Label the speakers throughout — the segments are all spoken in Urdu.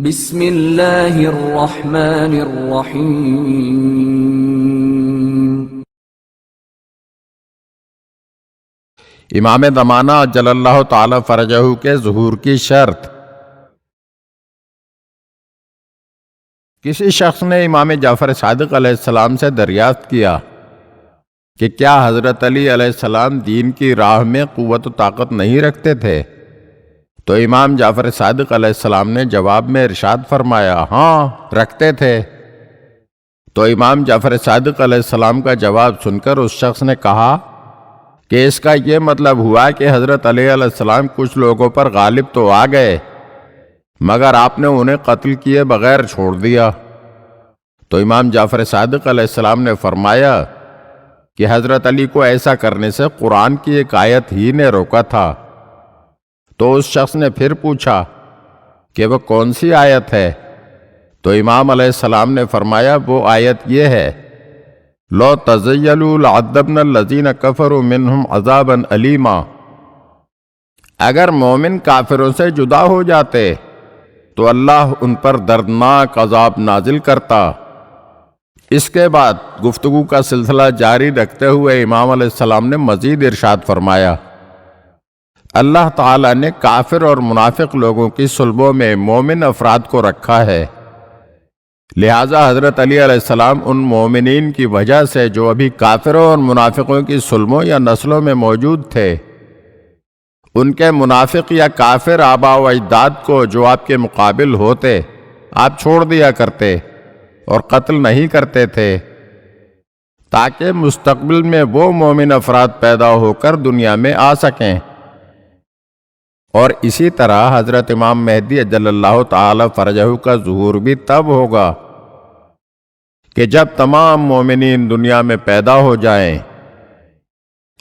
Speaker 1: بسم اللہ الرحمن الرحیم۔
Speaker 2: امام زمانہ جل اللہ تعالی فرجہ کے ظہور کی شرط۔ کسی شخص نے امام جعفر صادق علیہ السلام سے دریافت کیا کہ کیا حضرت علی علیہ السلام دین کی راہ میں قوت و طاقت نہیں رکھتے تھے؟ تو امام جعفر صادق علیہ السلام نے جواب میں ارشاد فرمایا، ہاں رکھتے تھے۔ تو امام جعفر صادق علیہ السلام کا جواب سن کر اس شخص نے کہا کہ اس کا یہ مطلب ہوا کہ حضرت علی علیہ السلام کچھ لوگوں پر غالب تو آ گئے مگر آپ نے انہیں قتل کیے بغیر چھوڑ دیا۔ تو امام جعفر صادق علیہ السلام نے فرمایا کہ حضرت علی کو ایسا کرنے سے قرآن کی ایک آیت ہی نے روکا تھا۔ تو اس شخص نے پھر پوچھا کہ وہ کون سی آیت ہے؟ تو امام علیہ السلام نے فرمایا وہ آیت یہ ہے، لو تزیلوا لعذبنا الذین کفروا منہم عذابا علیما۔ اگر مومن کافروں سے جدا ہو جاتے تو اللہ ان پر دردناک عذاب نازل کرتا۔ اس کے بعد گفتگو کا سلسلہ جاری رکھتے ہوئے امام علیہ السلام نے مزید ارشاد فرمایا، اللہ تعالیٰ نے کافر اور منافق لوگوں کی صلبوں میں مومن افراد کو رکھا ہے، لہٰذا حضرت علی علیہ السلام ان مومنین کی وجہ سے جو ابھی کافروں اور منافقوں کی صلبوں یا نسلوں میں موجود تھے، ان کے منافق یا کافر آباء و اجداد کو جو آپ کے مقابل ہوتے آپ چھوڑ دیا کرتے اور قتل نہیں کرتے تھے، تاکہ مستقبل میں وہ مومن افراد پیدا ہو کر دنیا میں آ سکیں۔ اور اسی طرح حضرت امام مہدی جل اللہ تعالی فرجہ کا ظہور بھی تب ہوگا کہ جب تمام مومنین دنیا میں پیدا ہو جائیں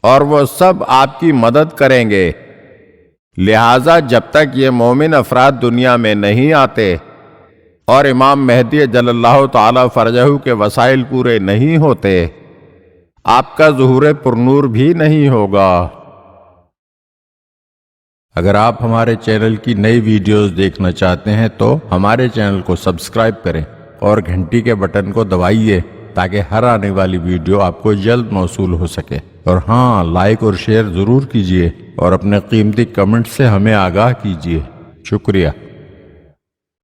Speaker 2: اور وہ سب آپ کی مدد کریں گے، لہٰذا جب تک یہ مومن افراد دنیا میں نہیں آتے اور امام مہدی جل اللہ تعالی فرجہ کے وسائل پورے نہیں ہوتے، آپ کا ظہور پرنور بھی نہیں ہوگا۔ اگر آپ ہمارے چینل کی نئی ویڈیوز دیکھنا چاہتے ہیں تو ہمارے چینل کو سبسکرائب کریں اور گھنٹی کے بٹن کو دبائیے تاکہ ہر آنے والی ویڈیو آپ کو جلد موصول ہو سکے۔ اور ہاں، لائک اور شیئر ضرور کیجیے اور اپنے قیمتی کمنٹ سے ہمیں آگاہ کیجیے۔ شکریہ۔